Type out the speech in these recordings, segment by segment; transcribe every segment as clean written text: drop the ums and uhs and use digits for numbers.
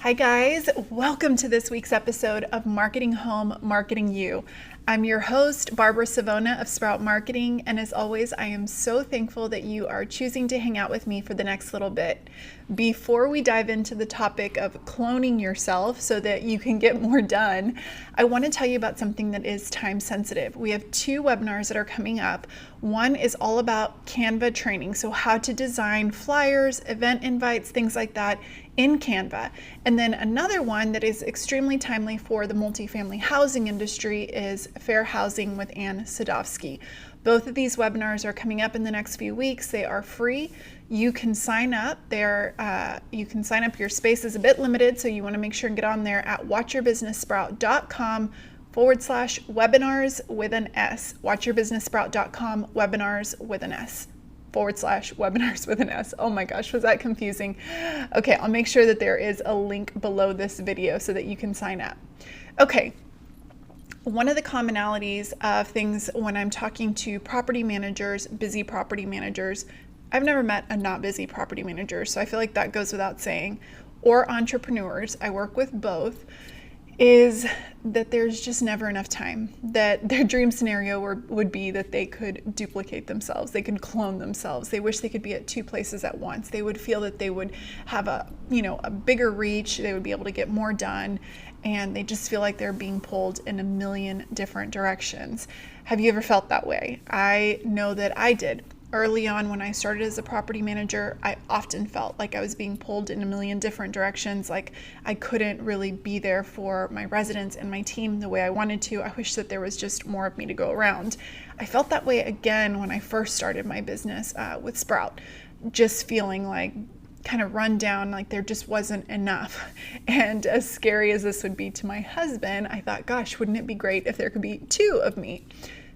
Hi guys, welcome to this week's episode of Marketing Home, Marketing You. I'm your host, Barbara Savona of Sprout Marketing, and as always, I am so thankful that you are choosing to hang out with me for the next little bit. Before we dive into the topic of cloning yourself so that you can get more done, I want to tell you about something that is time sensitive. We have 2 webinars that are coming up. One is all about Canva training, so how to design flyers, event invites, things like that in Canva. And then another one that is extremely timely for the multifamily housing industry is Fair Housing with Ann Sadowski. Both of these webinars are coming up in the next few weeks. They are free. You can sign up. You can sign up. Your space is a bit limited, so you want to make sure and get on there at watchyourbusinesssprout.com/webinars with an S. Watchyourbusinesssprout.com webinars with an S. /webinars with an S. Oh my gosh, was that confusing? Okay, I'll make sure that there is a link below this video so that you can sign up. Okay, one of the commonalities of things when I'm talking to property managers, busy property managers, I've never met a not busy property manager, so I feel like that goes without saying, or entrepreneurs, I work with both, is that there's just never enough time. That their dream scenario would be that they could duplicate themselves, they could clone themselves. They wish they could be at 2 places at once. They would feel that they would have a bigger reach, they would be able to get more done, and they just feel like they're being pulled in a million different directions. Have you ever felt that way? I know that I did. Early on when I started as a property manager, I often felt like I was being pulled in a million different directions, like I couldn't really be there for my residents and my team the way I wanted to. I wish that there was just more of me to go around. I felt that way again when I first started my business with Sprout, just feeling like kind of run down, like there just wasn't enough. And as scary as this would be to my husband, I thought, gosh, wouldn't it be great if there could be 2 of me?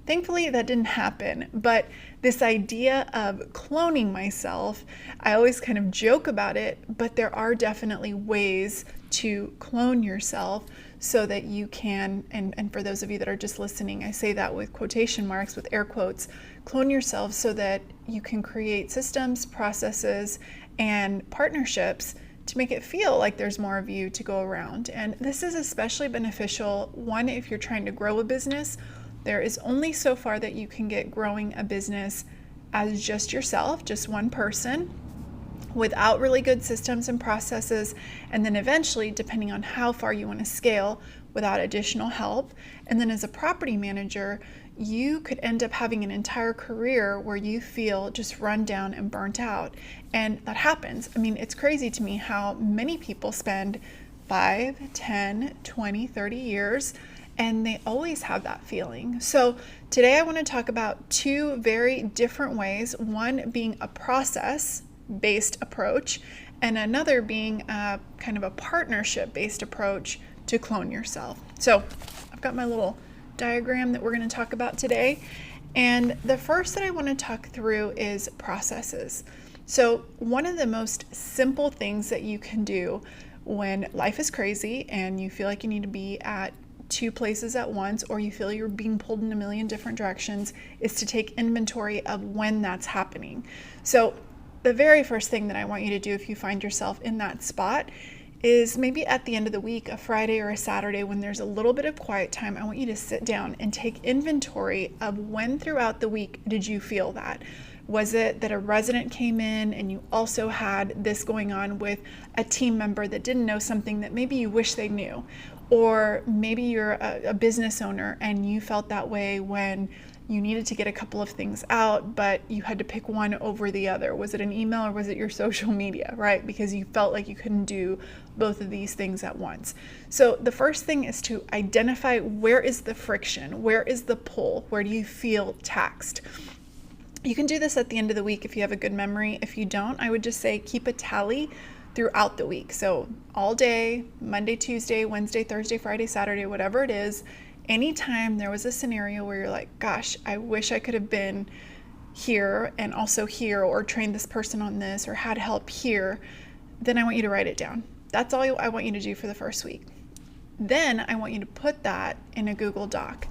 Thankfully, that didn't happen, but this idea of cloning myself, I always kind of joke about it, but there are definitely ways to clone yourself so that you can, and for those of you that are just listening, I say that with quotation marks, with air quotes, clone yourself so that you can create systems, processes, and partnerships to make it feel like there's more of you to go around. And this is especially beneficial, one, if you're trying to grow a business. There is only so far that you can get growing a business as just yourself, just one person, without really good systems and processes, and then eventually, depending on how far you want to scale, without additional help. And then as a property manager, you could end up having an entire career where you feel just run down and burnt out. And that happens. I mean, it's crazy to me how many people spend 5, 10, 20, 30 years and they always have that feeling. So today I want to talk about 2 very different ways, one being a process-based approach, and another being kind of a partnership-based approach to clone yourself. So I've got my little diagram that we're going to talk about today. And the first that I want to talk through is processes. So one of the most simple things that you can do when life is crazy and you feel like you need to be at 2 places at once, or you feel you're being pulled in a million different directions, is to take inventory of when that's happening. So the very first thing that I want you to do if you find yourself in that spot is maybe at the end of the week, a Friday or a Saturday, when there's a little bit of quiet time, I want you to sit down and take inventory of when throughout the week did you feel that. Was it that a resident came in and you also had this going on with a team member that didn't know something that maybe you wish they knew? Or maybe you're a business owner and you felt that way when you needed to get a couple of things out, but you had to pick one over the other. Was it an email or was it your social media, right? Because you felt like you couldn't do both of these things at once. So the first thing is to identify where is the friction, where is the pull, where do you feel taxed? You can do this at the end of the week if you have a good memory. If you don't, I would just say keep a tally throughout the week. So all day, Monday, Tuesday, Wednesday, Thursday, Friday, Saturday, whatever it is, anytime there was a scenario where you're like, gosh, I wish I could have been here and also here, or trained this person on this, or had help here, then I want you to write it down. That's all I want you to do for the first week. Then I want you to put that in a Google Doc.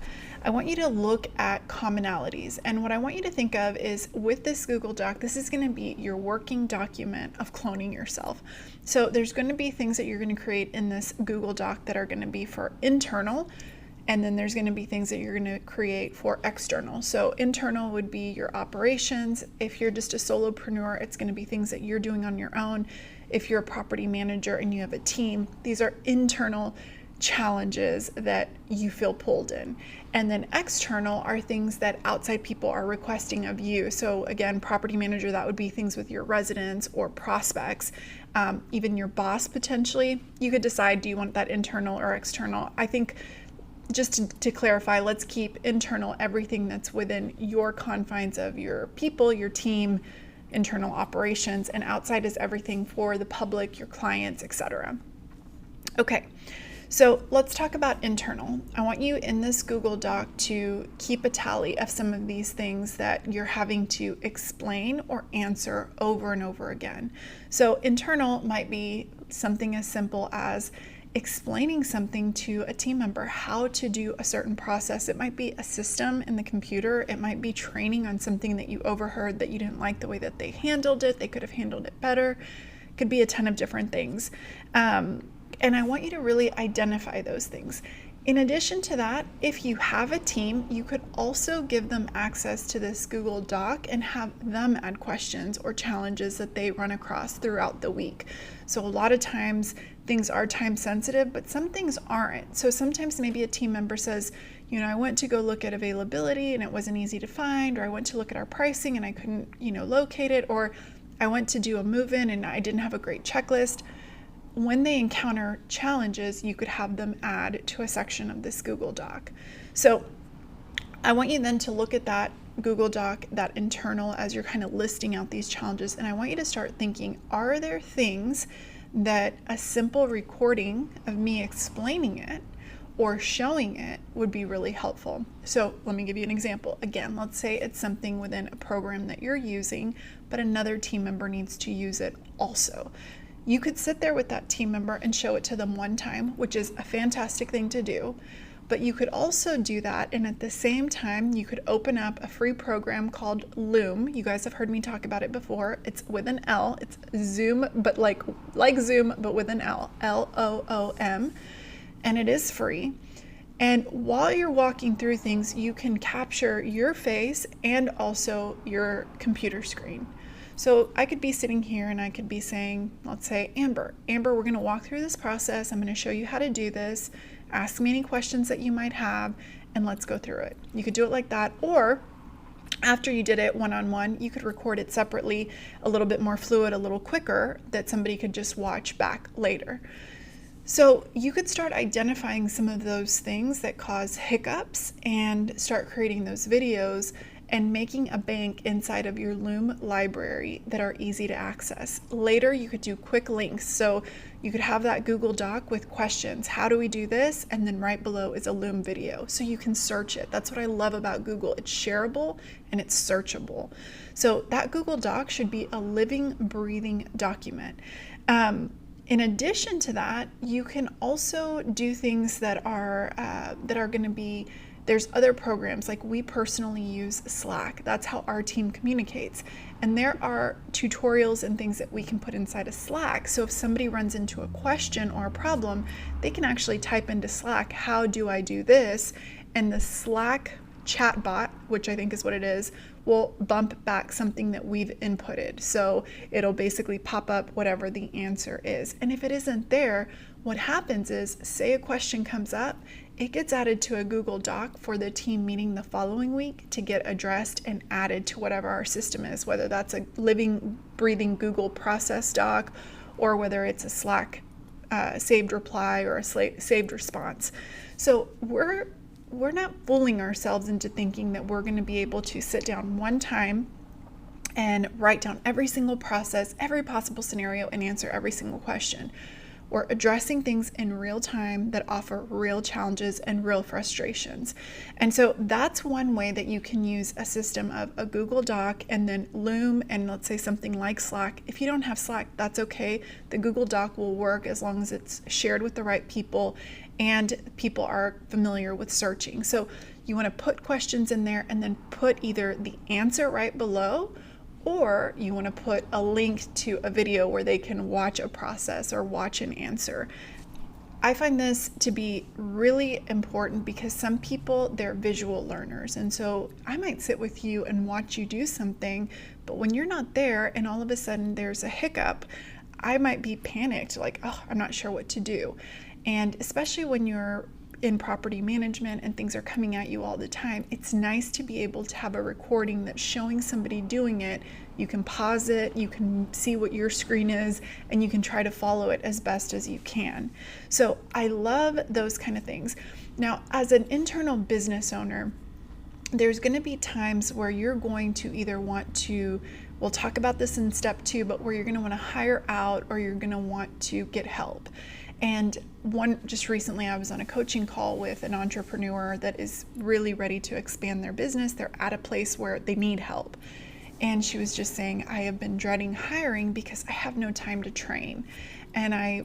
I want you to look at commonalities. And what I want you to think of is, with this Google Doc, this is going to be your working document of cloning yourself. So there's going to be things that you're going to create in this Google Doc that are going to be for internal, and then there's going to be things that you're going to create for external. So internal would be your operations. If you're just a solopreneur, it's going to be things that you're doing on your own. If you're a property manager and you have a team, these are internal challenges that you feel pulled in. And then external are things that outside people are requesting of you. So again, property manager, that would be things with your residents or prospects, even your boss potentially. You could decide, do you want that internal or external? I think, just to clarify, let's keep internal everything that's within your confines of your people, your team, internal operations, and outside is everything for the public, your clients, etc. Okay, so let's talk about internal. I want you in this Google Doc to keep a tally of some of these things that you're having to explain or answer over and over again. So internal might be something as simple as explaining something to a team member, how to do a certain process. It might be a system in the computer. It might be training on something that you overheard that you didn't like the way that they handled it. They could have handled it better. It could be a ton of different things. And I want you to really identify those things. In addition to that, if you have a team, you could also give them access to this Google Doc and have them add questions or challenges that they run across throughout the week. So a lot of times things are time sensitive, but some things aren't. So sometimes maybe a team member says, I went to go look at availability and it wasn't easy to find, or I went to look at our pricing and I couldn't, locate it, or I went to do a move-in and I didn't have a great checklist. When they encounter challenges, you could have them add to a section of this Google Doc. So I want you then to look at that Google Doc, that internal, as you're kind of listing out these challenges. And I want you to start thinking, are there things that a simple recording of me explaining it or showing it would be really helpful? So let me give you an example. Again, let's say it's something within a program that you're using, but another team member needs to use it also. You could sit there with that team member and show it to them one time, which is a fantastic thing to do. But you could also do that, and at the same time, you could open up a free program called Loom. You guys have heard me talk about it before. It's with an L. It's Zoom, but like Zoom, but with an L. Loom. And it is free. And while you're walking through things, you can capture your face and also your computer screen. So I could be sitting here and I could be saying, let's say, Amber, we're going to walk through this process. I'm going to show you how to do this. Ask me any questions that you might have, and let's go through it. You could do it like that, or after you did it one-on-one, you could record it separately, a little bit more fluid, a little quicker, that somebody could just watch back later. So you could start identifying some of those things that cause hiccups and start creating those videos and making a bank inside of your Loom library that are easy to access. Later, you could do quick links. So you could have that Google Doc with questions. How do we do this? And then right below is a Loom video. So you can search it. That's what I love about Google. It's shareable and it's searchable. So that Google Doc should be a living, breathing document. In addition to that, you can also do things that are going to be, there's other programs, like we personally use Slack. That's how our team communicates. And there are tutorials and things that we can put inside of Slack. So if somebody runs into a question or a problem, they can actually type into Slack, how do I do this? And the Slack chatbot, which I think is what it is, will bump back something that we've inputted. So it'll basically pop up whatever the answer is. And if it isn't there, what happens is, say a question comes up, it gets added to a Google Doc for the team meeting the following week to get addressed and added to whatever our system is, whether that's a living, breathing Google process doc or whether it's a Slack saved reply or a saved response. So we're not fooling ourselves into thinking that we're going to be able to sit down one time and write down every single process, every possible scenario, and answer every single question. We're addressing things in real time that offer real challenges and real frustrations. And so that's one way that you can use a system of a Google Doc and then Loom and let's say something like Slack. If you don't have Slack, that's okay. The Google Doc will work as long as it's shared with the right people and people are familiar with searching. So you want to put questions in there and then put either the answer right below, or you want to put a link to a video where they can watch a process or watch an answer. I find this to be really important because some people, they're visual learners. And so I might sit with you and watch you do something, but when you're not there and all of a sudden there's a hiccup, I might be panicked, like, oh, I'm not sure what to do. And especially when you're in property management and things are coming at you all the time, it's nice to be able to have a recording that's showing somebody doing it. You can pause it, you can see what your screen is, and you can try to follow it as best as you can. So I love those kind of things. Now, as an internal business owner, there's going to be times where you're going to either want to, we'll talk about this in step 2, but where you're going to want to hire out or you're going to want to get help. And just recently I was on a coaching call with an entrepreneur that is really ready to expand their business. They're at a place where they need help. And she was just saying, I have been dreading hiring because I have no time to train. And I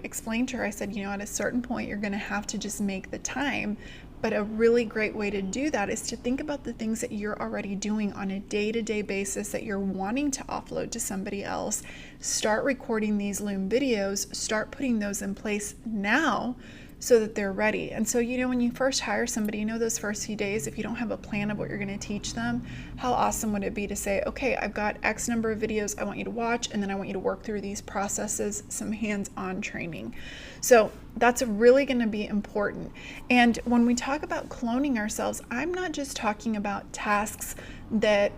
explained to her, I said, at a certain point, you're going to have to just make the time. But a really great way to do that is to think about the things that you're already doing on a day-to-day basis that you're wanting to offload to somebody else. Start recording these Loom videos, start putting those in place now so that they're ready. And so, when you first hire somebody, those first few days, if you don't have a plan of what you're going to teach them, how awesome would it be to say, okay, I've got X number of videos I want you to watch, and then I want you to work through these processes, some hands-on training. So that's really going to be important. And when we talk about cloning ourselves, I'm not just talking about tasks that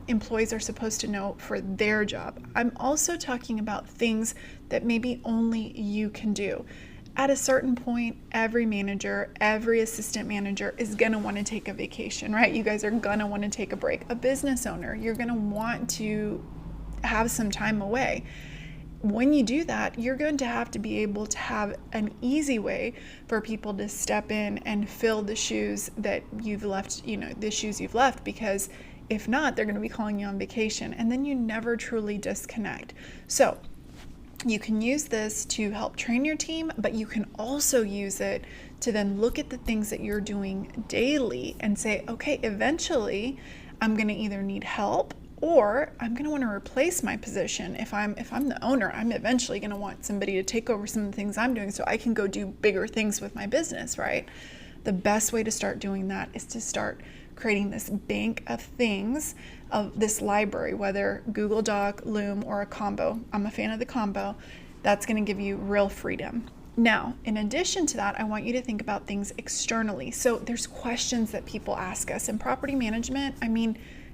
employees are supposed to know for their job. I'm also talking about things that maybe only you can do. At a certain point, every manager, every assistant manager is going to want to take a vacation, right? You guys are going to want to take a break. A business owner, you're going to want to have some time away. When you do that, you're going to have to be able to have an easy way for people to step in and fill the shoes that you've left, the shoes you've left, because if not, they're going to be calling you on vacation and then you never truly disconnect. So you can use this to help train your team, but you can also use it to then look at the things that you're doing daily and say, okay, eventually I'm going to either need help or I'm going to want to replace my position. If I'm the owner, I'm eventually going to want somebody to take over some of the things I'm doing so I can go do bigger things with my business, right? The best way to start doing that is to start creating this bank of things, of this library, whether Google Doc, Loom, or a combo. I'm a fan of the combo. That's going to give you real freedom. Now, in addition to that, I want you to think about things externally. So there's questions that people ask us. In property management,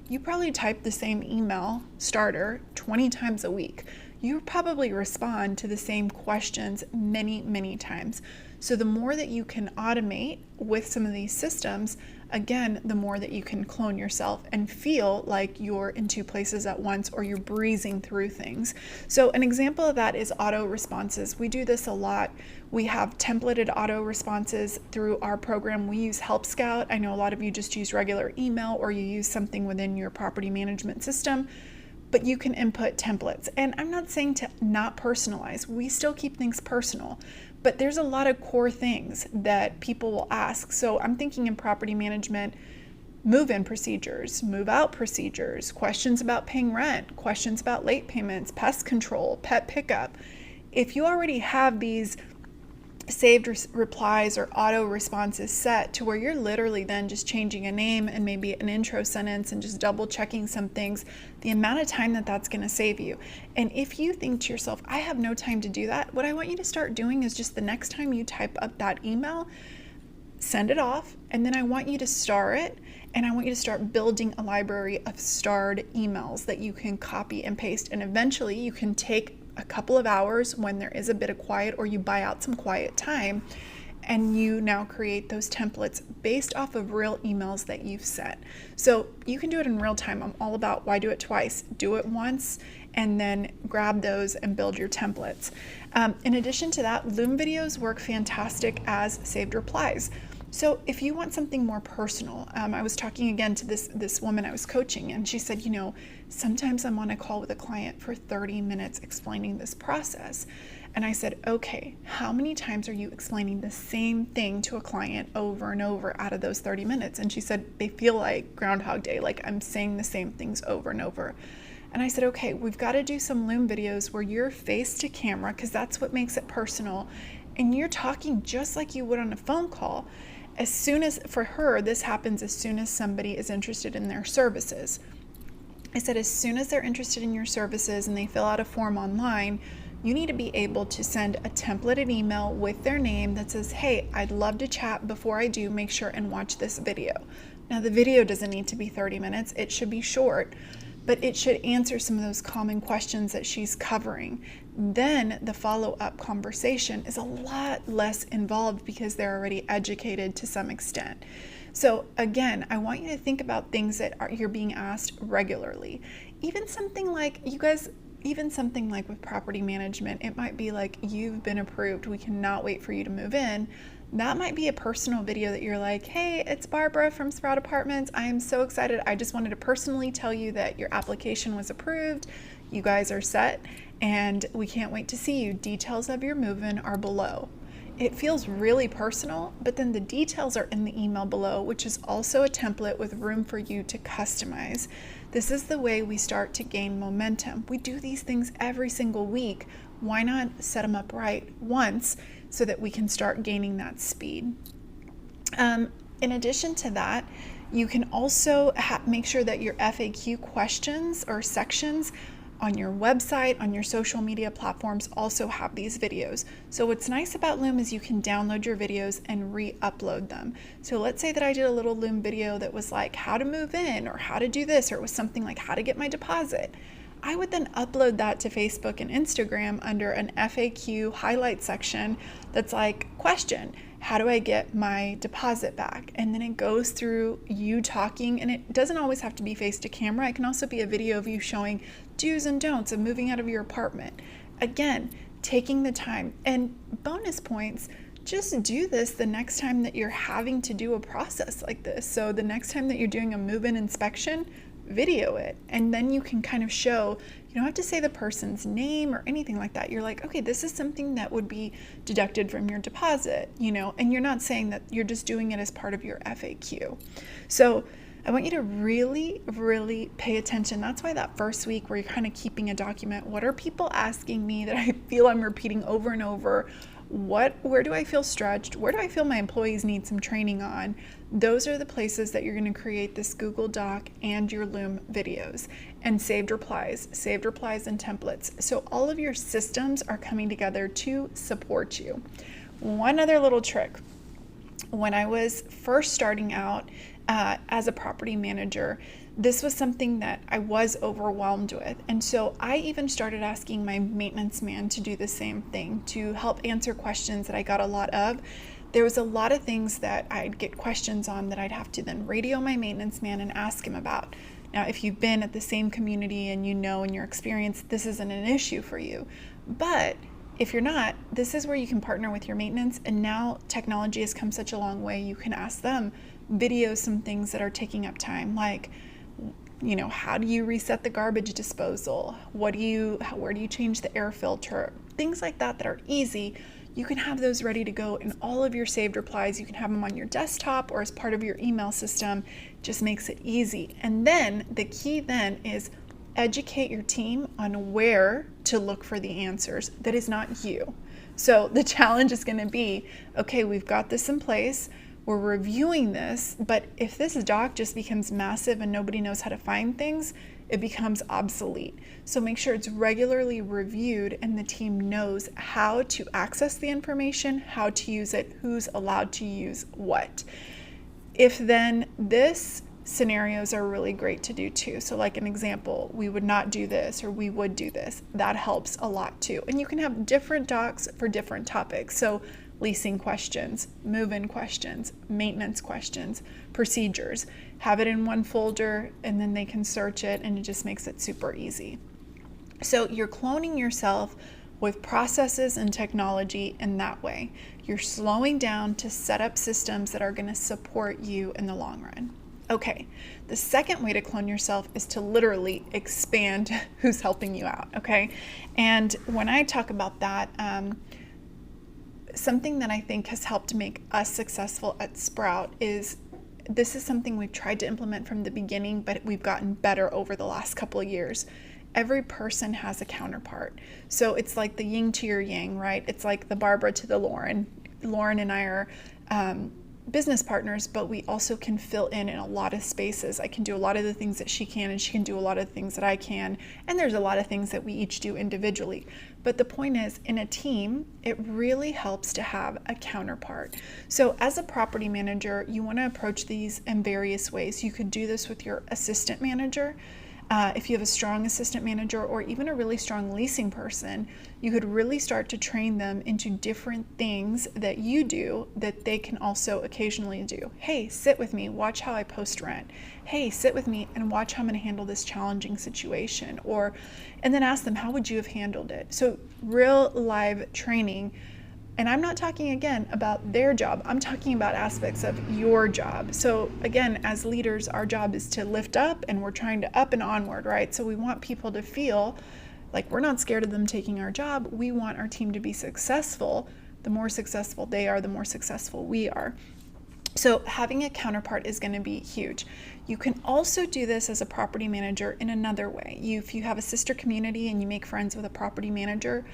you probably type the same email starter 20 times a week. You probably respond to the same questions many, many times. So the more that you can automate with some of these systems, again, the more that you can clone yourself and feel like you're in two places at once or you're breezing through things. So an example of that is auto responses. We do this a lot. We have templated auto responses through our program. We use Help Scout. I know a lot of you just use regular email or you use something within your property management system, but you can input templates. And I'm not saying to not personalize. We still keep things personal. But there's a lot of core things that people will ask. So I'm thinking in property management, move-in procedures, move-out procedures, questions about paying rent, questions about late payments, pest control, pet pickup. If you already have these saved replies or auto responses set to where you're literally then just changing a name and maybe an intro sentence and just double checking some things, the amount of time that that's going to save you. And if you think to yourself, I have no time to do that, what I want you to start doing is just the next time you type up that email, send it off, and then I want you to star it, and I want you to start building a library of starred emails that you can copy and paste, and eventually you can take a couple of hours when there is a bit of quiet or you buy out some quiet time and you now create those templates based off of real emails that you've sent. So you can do it in real time. I'm all about why do it twice? Do it once and then grab those and build your templates. In addition to that, Loom videos work fantastic as saved replies. So if you want something more personal, I was talking again to this woman I was coaching, and she said, sometimes I'm on a call with a client for 30 minutes explaining this process. And I said, okay, how many times are you explaining the same thing to a client over and over out of those 30 minutes? And she said, they feel like Groundhog Day, like I'm saying the same things over and over. And I said, okay, we've got to do some Loom videos where you're face to camera, because that's what makes it personal. And you're talking just like you would on a phone call. As soon as, for her, this happens as soon as somebody is interested in their services. I said, as soon as they're interested in your services and they fill out a form online, you need to be able to send a templated email with their name that says, hey, I'd love to chat. Before I do, make sure and watch this video. Now, the video doesn't need to be 30 minutes. It should be short, but it should answer some of those common questions that she's covering. Then the follow-up conversation is a lot less involved because they're already educated to some extent. So again, I want you to think about things that you're being asked regularly. Even something like, something like with property management, it might be like, you've been approved, we cannot wait for you to move in. That might be a personal video that you're like, hey, it's Barbara from Sprout Apartments. I am so excited. I just wanted to personally tell you that your application was approved. You guys are set and we can't wait to see you. Details of your move-in are below. It feels really personal, but then the details are in the email below, which is also a template with room for you to customize. This is the way we start to gain momentum. We do these things every single week. Why not set them up right once so that we can start gaining that speed? In addition to that, you can also make sure that your FAQ questions or sections on your website, on your social media platforms also have these videos. So what's nice about Loom is you can download your videos and re-upload them. So let's say that I did a little Loom video that was like how to move in or how to do this, or it was something like how to get my deposit. I would then upload that to Facebook and Instagram under an FAQ highlight section that's like, question, how do I get my deposit back? And then it goes through you talking, and it doesn't always have to be face to camera. It can also be a video of you showing do's and don'ts of moving out of your apartment. Again, taking the time. And bonus points, just do this the next time that you're having to do a process like this. So the next time that you're doing a move-in inspection, video it, and then you can kind of show, you don't have to say the person's name or anything like that. You're like, okay, this is something that would be deducted from your deposit, and you're not saying that, you're just doing it as part of your FAQ. So I want you to really, really pay attention. That's why that first week where you're kind of keeping a document, what are people asking me that I feel I'm repeating over and over? Where do I feel stretched? Where do I feel my employees need some training on? Those are the places that you're going to create this Google Doc and your Loom videos and saved replies and templates. So all of your systems are coming together to support you. One other little trick. When I was first starting out as a property manager, this was something that I was overwhelmed with. And so I even started asking my maintenance man to do the same thing, to help answer questions that I got a lot of. There was a lot of things that I'd get questions on that I'd have to then radio my maintenance man and ask him about. Now, if you've been at the same community and in your experience, this isn't an issue for you. But if you're not, this is where you can partner with your maintenance. And now technology has come such a long way. You can ask them, video some things that are taking up time, like, how do you reset the garbage disposal? Where do you change the air filter? Things like that are easy. You can have those ready to go in all of your saved replies. You can have them on your desktop or as part of your email system. Just makes it easy. And then the key then is educate your team on where to look for the answers. That is not you. So the challenge is going to be, okay, we've got this in place. We're reviewing this, but if this doc just becomes massive and nobody knows how to find things, it becomes obsolete. So make sure it's regularly reviewed and the team knows how to access the information, how to use it, who's allowed to use what. If then this scenarios are really great to do too. So like an example, we would not do this or we would do this. That helps a lot too. And you can have different docs for different topics. So leasing questions, move-in questions, maintenance questions, procedures. Have it in one folder and then they can search it and it just makes it super easy. So you're cloning yourself with processes and technology in that way. You're slowing down to set up systems that are going to support you in the long run. Okay, the second way to clone yourself is to literally expand who's helping you out, okay? And when I talk about that, something that I think has helped make us successful at Sprout is this is something we've tried to implement from the beginning, but we've gotten better over the last couple of years. Every person has a counterpart. So it's like the yin to your yang, right? It's like the Barbara to the Lauren. Lauren and I are business partners, but we also can fill in a lot of spaces. I can do a lot of the things that she can, and she can do a lot of the things that I can. And there's a lot of things that we each do individually. But the point is, in a team, it really helps to have a counterpart. So as a property manager, you want to approach these in various ways. You could do this with your assistant manager. If you have a strong assistant manager or even a really strong leasing person, you could really start to train them into different things that you do that they can also occasionally do. Hey, sit with me, watch how I post rent. Hey, sit with me and watch how I'm going to handle this challenging situation. And then ask them, how would you have handled it? So real live training. And I'm not talking again about their job. I'm talking about aspects of your job. So again, as leaders, our job is to lift up, and we're trying to up and onward, right? So we want people to feel like we're not scared of them taking our job. We want our team to be successful. The more successful they are, the more successful we are. So having a counterpart is going to be huge. You can also do this as a property manager in another way. If you have a sister community and you make friends with a property manager,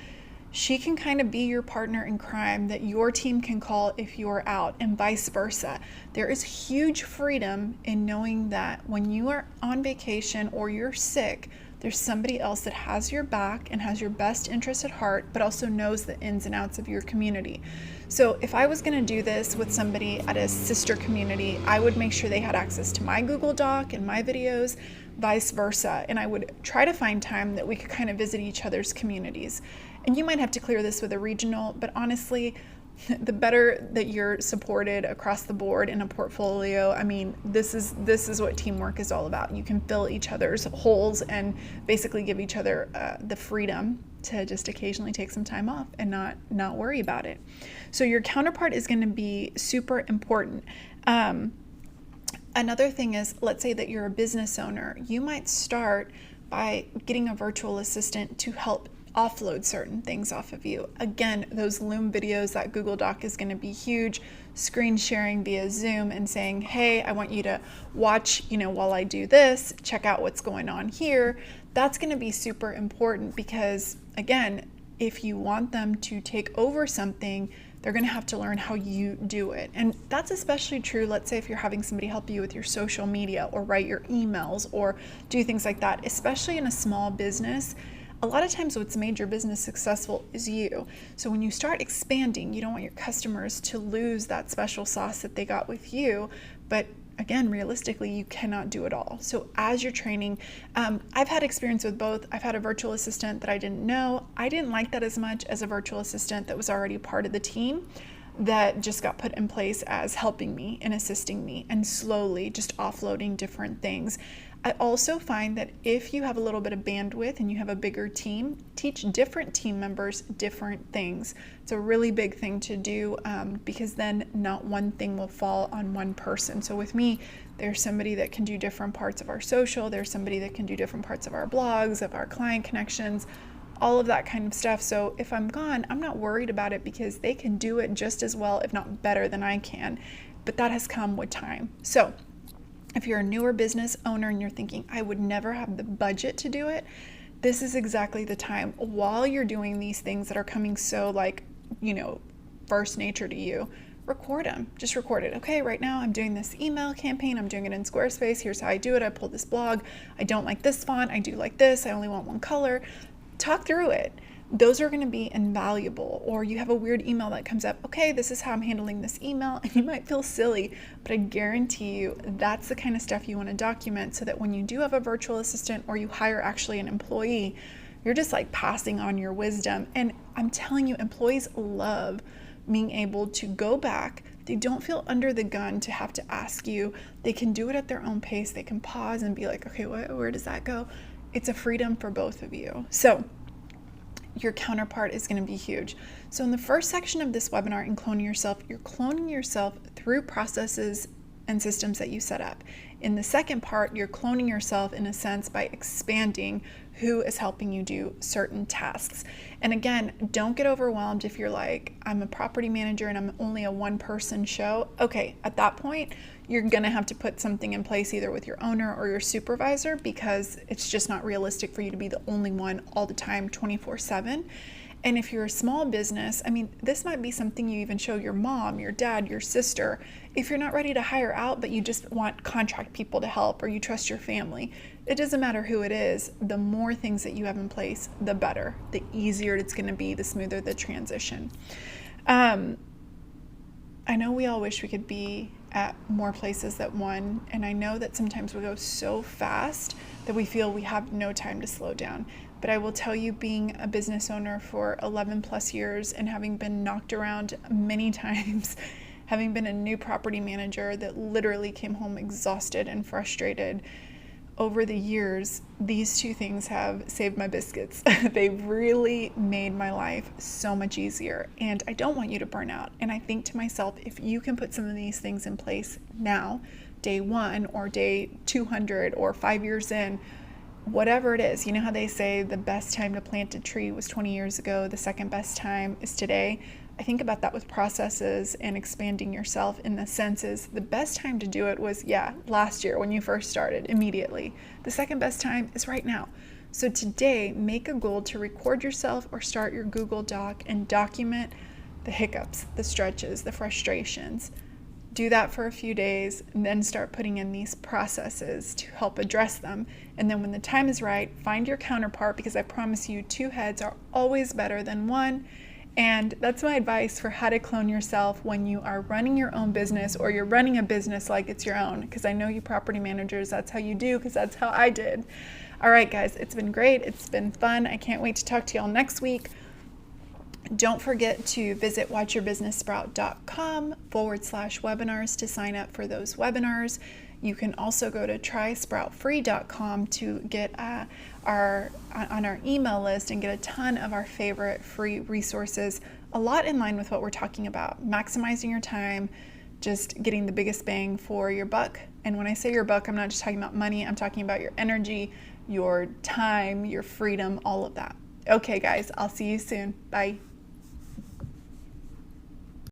she can kind of be your partner in crime that your team can call if you're out, and vice versa. There is huge freedom in knowing that when you are on vacation or you're sick, there's somebody else that has your back and has your best interest at heart, but also knows the ins and outs of your community. So if I was going to do this with somebody at a sister community, I would make sure they had access to my Google Doc and my videos, vice versa. And I would try to find time that we could kind of visit each other's communities. And you might have to clear this with a regional, but honestly, the better that you're supported across the board in a portfolio, I mean, this is what teamwork is all about. You can fill each other's holes and basically give each other the freedom to just occasionally take some time off and not worry about it. So your counterpart is going to be super important. Another thing is, let's say that you're a business owner. You might start by getting a virtual assistant to help offload certain things off of you. Again, those Loom videos, that Google Doc is going to be huge. Screen sharing via Zoom and saying, hey, I want you to watch, while I do this, check out what's going on here. That's going to be super important because, again, if you want them to take over something, they're going to have to learn how you do it. And that's especially true, let's say if you're having somebody help you with your social media or write your emails or do things like that, especially in a small business. A lot of times what's made your business successful is you. So when you start expanding, you don't want your customers to lose that special sauce that they got with you. But again, realistically, you cannot do it all. So as you're training, I've had experience with both. I've had a virtual assistant that I didn't know. I didn't like that as much as a virtual assistant that was already part of the team that just got put in place as helping me and assisting me and slowly just offloading different things. I also find that if you have a little bit of bandwidth and you have a bigger team, teach different team members different things. It's a really big thing to do because then not one thing will fall on one person. So with me, there's somebody that can do different parts of our social. There's somebody that can do different parts of our blogs, of our client connections, all of that kind of stuff. So if I'm gone, I'm not worried about it because they can do it just as well, if not better than I can. But that has come with time. So if you're a newer business owner and you're thinking, I would never have the budget to do it, this is exactly the time while you're doing these things that are coming so first nature to you. Record them. Just record it. Okay, right now I'm doing this email campaign. I'm doing it in Squarespace. Here's how I do it. I pulled this blog. I don't like this font. I do like this. I only want one color. Talk through it. Those are going to be invaluable. Or you have a weird email that comes up. Okay, this is how I'm handling this email. And you might feel silly, but I guarantee you that's the kind of stuff you want to document so that when you do have a virtual assistant or you hire actually an employee, you're just like passing on your wisdom. And I'm telling you, employees love being able to go back. They don't feel under the gun to have to ask you. They can do it at their own pace. They can pause and be like, okay, where does that go? It's a freedom for both of you. So your counterpart is going to be huge. So in the first section of this webinar in Cloning Yourself, you're cloning yourself through processes and systems that you set up. In the second part, you're cloning yourself in a sense by expanding who is helping you do certain tasks. And again, don't get overwhelmed if you're like, I'm a property manager and I'm only a one-person show. Okay, at that point, you're gonna have to put something in place either with your owner or your supervisor, because it's just not realistic for you to be the only one all the time, 24/7. And if you're a small business, I mean, this might be something you even show your mom, your dad, your sister. If you're not ready to hire out, but you just want contract people to help, or you trust your family, it doesn't matter who it is. The more things that you have in place, the better, the easier it's going to be, the smoother the transition. I know we all wish we could be at more places at one, and I know that sometimes we go so fast that we feel we have no time to slow down. But I will tell you, being a business owner for 11 plus years and having been knocked around many times, having been a new property manager that literally came home exhausted and frustrated, over the years, these two things have saved my biscuits. They've really made my life so much easier, and I don't want you to burn out. And I think to myself, if you can put some of these things in place now, day 1 or day 200 or 5 years in, whatever it is, you know how they say the best time to plant a tree was 20 years ago, the second best time is today. I think about that with processes and expanding yourself in the senses. The best time to do it was, last year when you first started, immediately. The second best time is right now. So today, make a goal to record yourself or start your Google Doc and document the hiccups, the stretches, the frustrations. Do that for a few days and then start putting in these processes to help address them. And then when the time is right, find your counterpart, because I promise you 2 heads are always better than 1. And that's my advice for how to clone yourself when you are running your own business, or you're running a business like it's your own. Because I know you property managers, that's how you do, because that's how I did. All right, guys, it's been great. It's been fun. I can't wait to talk to y'all next week. Don't forget to visit watchyourbusinesssprout.com/webinars to sign up for those webinars. You can also go to trysproutfree.com to get on our email list and get a ton of our favorite free resources, a lot in line with what we're talking about, maximizing your time, just getting the biggest bang for your buck. And when I say your buck, I'm not just talking about money, I'm talking about your energy, your time, your freedom, all of that. Okay, guys, I'll see you soon. Bye.